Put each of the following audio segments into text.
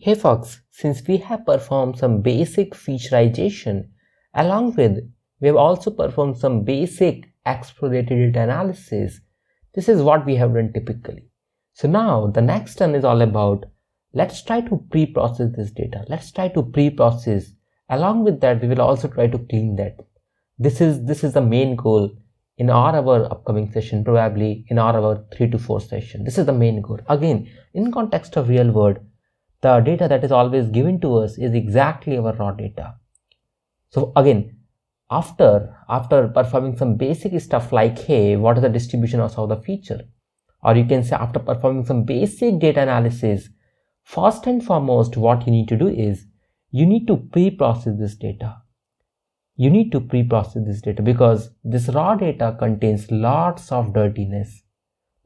Hey folks, since we have performed some basic featureization, along with we have also performed some basic exploratory data analysis. This is what we have done typically. So now the next turn is all about, let's try to pre-process this data. Let's try to pre-process. Along with that, we will also try to clean that. This is the main goal in our upcoming session, probably in our 3 to 4 session. This is the main goal. Again, in context of real world, the data that is always given to us is exactly our raw data. So again, after performing some basic stuff like, hey, what is the distribution of the feature? Or you can say after performing some basic data analysis, first and foremost, what you need to do is, you need to pre-process this data. You need to pre-process this data because this raw data contains lots of dirtiness,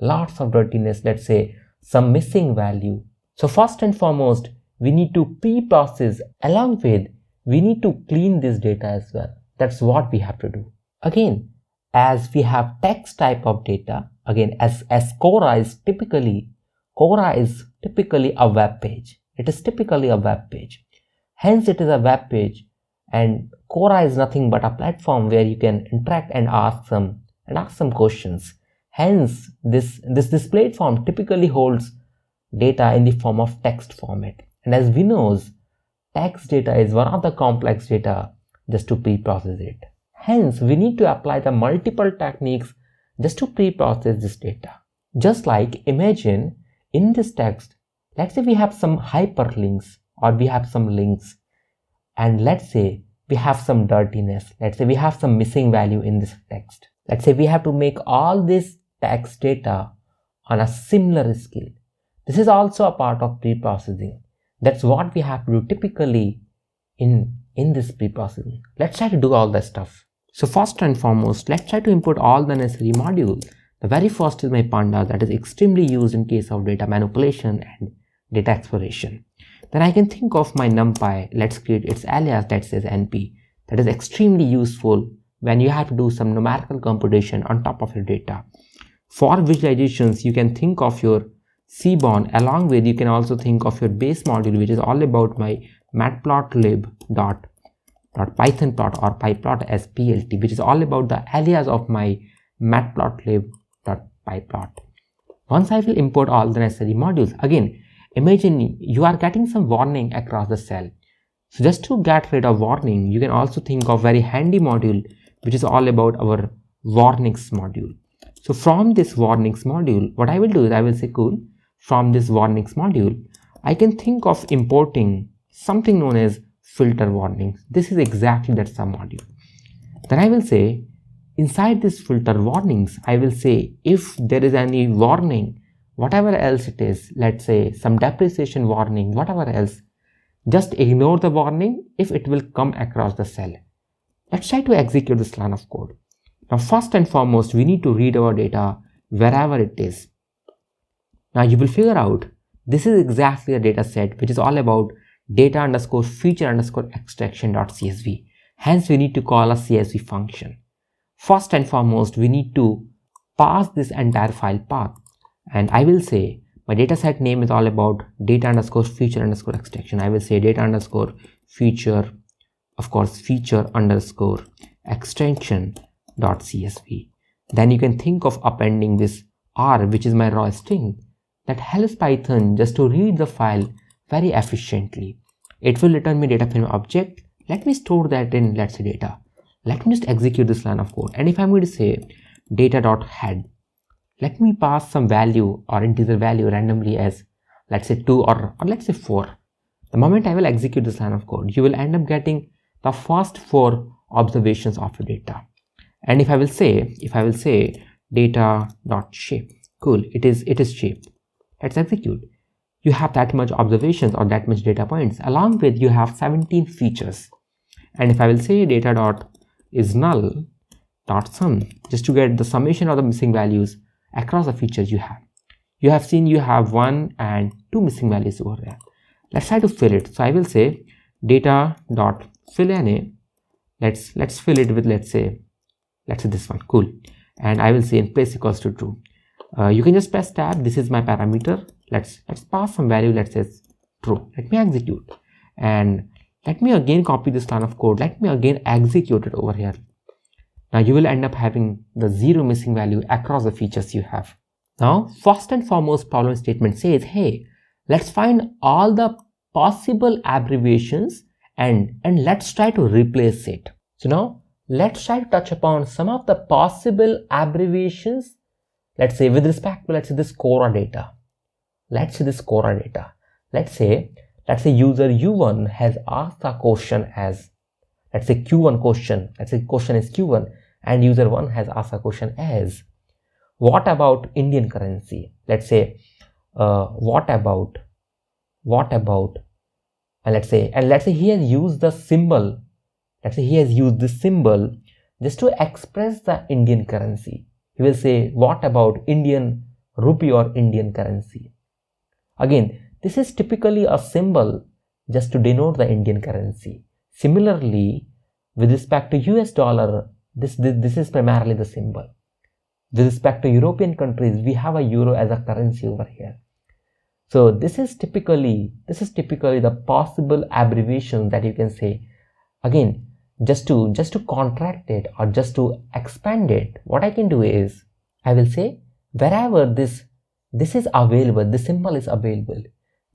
let's say some missing value. So first and foremost, we need to pre-process, along with we need to clean this data as well. That's what we have to do. Again, as we have text type of data, again, as Quora is typically a web page. It is typically a web page. Hence, it is a web page, and Quora is nothing but a platform where you can interact and ask some questions. Hence, this platform typically holds data in the form of text format, and as we know, text data is one of the complex data just to pre-process it. Hence, we need to apply the multiple techniques just to pre-process this data. Just like, imagine in this text, let's say we have some hyperlinks or we have some links, and let's say we have some dirtiness, let's say we have some missing value in this text. Let's say we have to make all this text data on a similar scale. This is also a part of pre-processing. That's what we have to do typically in this pre-processing. Let's try to do all that stuff. So first and foremost, let's try to import all the necessary modules. The very first is my pandas, that is extremely used in case of data manipulation and data exploration. Then I can think of my NumPy. Let's create its alias that says NP. That is extremely useful when you have to do some numerical computation on top of your data. For visualizations, you can think of your Seaborn, along with you can also think of your base module, which is all about my matplotlib.pythonplot or pyplot as plt, which is all about the alias of my matplotlib.pyplot. Once I will import all the necessary modules, again, imagine you are getting some warning across the cell. So just to get rid of warning, you can also think of very handy module, which is all about our warnings module. So from this warnings module, what I will do is I will say, cool, from this warnings module, I can think of importing something known as filter warnings. This is exactly that sub module. Then I will say, inside this filter warnings, I will say if there is any warning, whatever else it is, let's say some depreciation warning, whatever else, just ignore the warning if it will come across the cell. Let's try to execute this line of code. Now, first and foremost, we need to read our data wherever it is. Now, you will figure out this is exactly a data set which is all about data underscore feature underscore extraction.csv. Hence, we need to call a CSV function. First and foremost, we need to pass this entire file path. And I will say my data set name is all about data underscore feature underscore extraction. I will say data underscore feature, of course, feature underscore extraction.csv. Then you can think of appending this R, which is my raw string, that helps Python just to read the file very efficiently. It will return me data frame object. Let me store that in, let's say, data. Let me just execute this line of code. And if I'm going to say data.head, let me pass some value or integer value randomly as, let's say, 2 or let's say 4. The moment I will execute this line of code, you will end up getting the first 4 observations of your data. And if I will say data.shape, cool, it is shape. Let's execute. You have that much observations or that much data points, along with you have 17 features. And if I will say data.isNull.sum, just to get the summation of the missing values across the features you have. You have seen you have 1 and 2 missing values over there. Let's try to fill it. So I will say data.fillNA. Let's fill it with, let's say this one, cool. And I will say in place equals to true. You can just press tab. This is my parameter. Let's pass some value. Let's say true. Let me execute, and let me again copy this line of code. Let me again execute it over here. Now you will end up having the 0 missing value across the features you have. Now, first and foremost problem statement says, hey, let's find all the possible abbreviations and let's try to replace it. So now let's try to touch upon some of the possible abbreviations. Let's say with respect to, let's say, this Quora data. Let's say this Quora data. Let's say user U1 has asked a question as, let's say Q1 question. Let's say question is Q1 and user 1 has asked a question as, what about Indian currency? Let's say, what about, and let's say he has used the symbol. Let's say he has used this symbol just to express the Indian currency. He will say, what about Indian rupee or Indian currency? Again, this is typically a symbol just to denote the Indian currency. Similarly, with respect to US dollar, this is primarily the symbol. With respect to European countries, we have a euro as a currency over here. So this is typically the possible abbreviation that you can say. Again, just to contract it or just to expand it, what I can do is I will say wherever this is available, this symbol is available,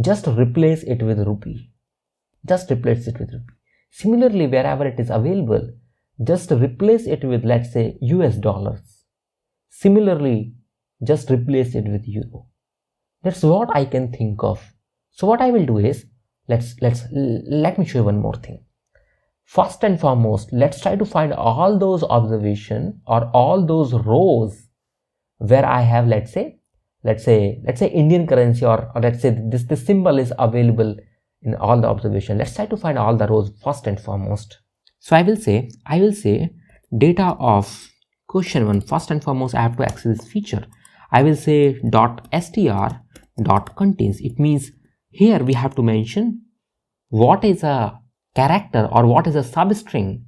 just replace it with rupee. Just replace it with rupee. Similarly, wherever it is available, just replace it with, let's say, US dollars. Similarly, just replace it with euro. That's what I can think of. So what I will do is, let me show you one more thing. First and foremost, let's try to find all those observations or all those rows where I have, let's say Indian currency, or let's say this symbol is available in all the observation. Let's try to find all the rows first and foremost. So I will say data of question 1. First and foremost, I have to access this feature. I will say .str.contains. It means here we have to mention what is a character or what is a substring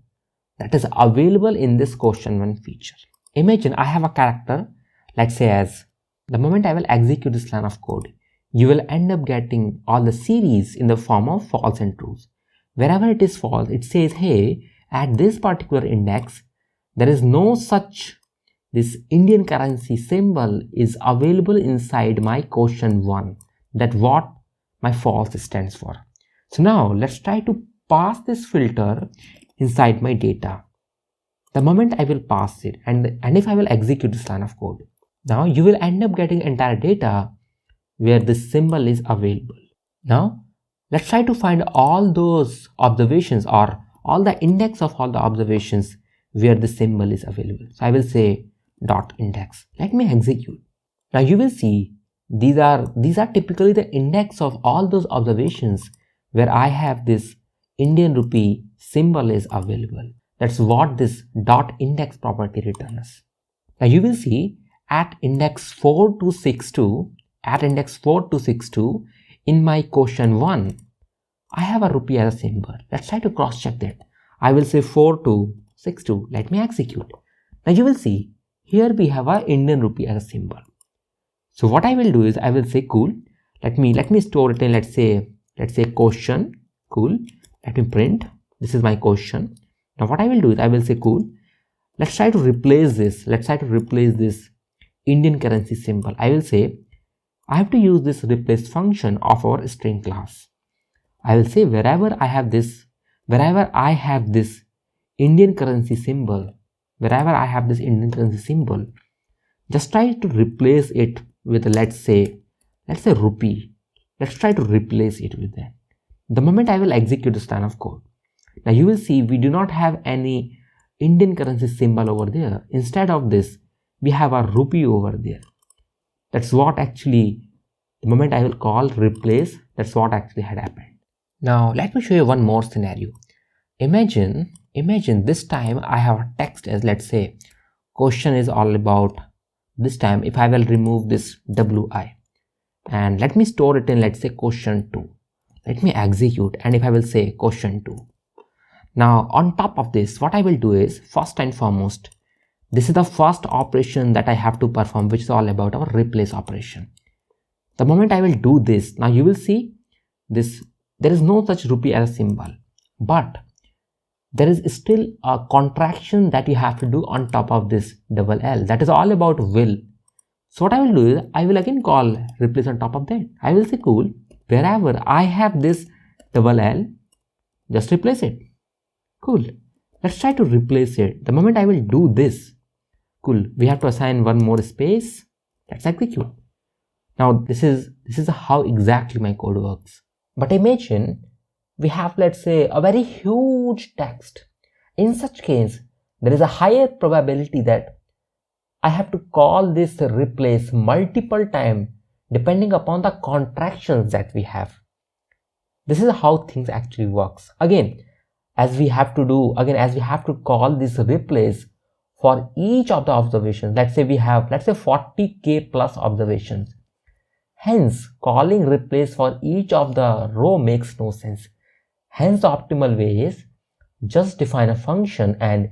that is available in this question 1 feature. Imagine I have a character, let's say as, the moment I will execute this line of code, you will end up getting all the series in the form of false and trues. Wherever it is false, it says, hey, at this particular index, there is no such, this Indian currency symbol is available inside my question 1. That what my false stands for. So now let's try to pass this filter inside my data. The moment I will pass it, and if I will execute this line of code, now you will end up getting entire data where this symbol is available. Now let's try to find all those observations or all the index of all the observations where the symbol is available. So I will say .index. Let me execute. Now you will see these are typically the index of all those observations where I have this Indian rupee symbol is available. That's what this .index property returns. Now you will see at index 4262, in my question 1, I have a rupee as a symbol. Let's try to cross check that. I will say 4262. Let me execute. Now you will see here we have a Indian rupee as a symbol. So what I will do is I will say cool. Let me store it in, let's say question, cool. Let me print. This is my question. Now what I will do is I will say cool. Let's try to replace this. Indian currency symbol. I will say I have to use this replace function of our string class. I will say wherever I have this Indian currency symbol, just try to replace it with, let's say rupee. Let's try to replace it with that. The moment I will execute this line of code, now you will see we do not have any Indian currency symbol over there. Instead of this, we have a rupee over there. That's what actually, the moment I will call replace, that's what actually had happened. Now let me show you one more scenario. Imagine this time I have a text as, let's say question is all about, this time if I will remove this wi, and let me store it in, let's say question 2. Let me execute, and if I will say question 2. Now on top of this, what I will do is, first and foremost, this is the first operation that I have to perform, which is all about our replace operation. The moment I will do this, now you will see there is no such rupee as a symbol, but there is still a contraction that you have to do on top of this double L. That is all about will. So what I will do is I will again call replace on top of that. I will say cool, wherever I have this double L, just replace it. Cool. Let's try to replace it. The moment I will do this, cool, we have to assign one more space. Let's execute. Now this is how exactly my code works. But imagine we have, let's say, a very huge text. In such case, there is a higher probability that I have to call this replace multiple times depending upon the contractions that we have. This is how things actually works. Again, as we have to call this replace for each of the observations. Let's say we have 40k plus observations. Hence, calling replace for each of the row makes no sense. Hence, the optimal way is just define a function and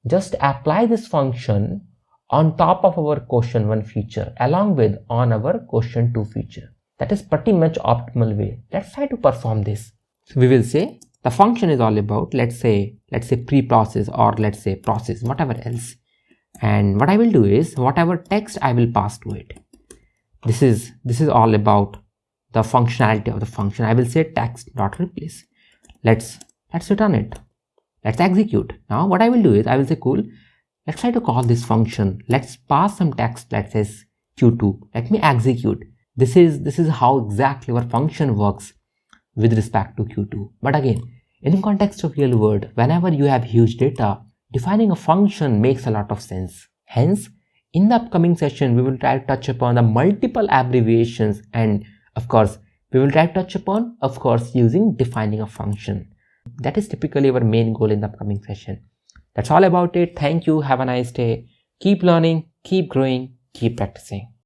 just apply this function on top of our question 1 feature along with on our question 2 feature. That is pretty much optimal way. Let's try to perform this. So we will say the function is all about, let's say pre-process, or let's say process, whatever else. And what I will do is whatever text I will pass to it. This is all about the functionality of the function. I will say text.replace. Let's return it. Let's execute. Now what I will do is I will say cool, let's try to call this function. Let's pass some text that says Q2. Let me execute. This is how exactly our function works with respect to Q2. But again, in the context of real world, whenever you have huge data, defining a function makes a lot of sense. Hence, in the upcoming session, we will try to touch upon the multiple abbreviations, and of course, we will try to touch upon, of course, using defining a function. That is typically our main goal in the upcoming session. That's all about it. Thank you. Have a nice day. Keep learning, keep growing, keep practicing.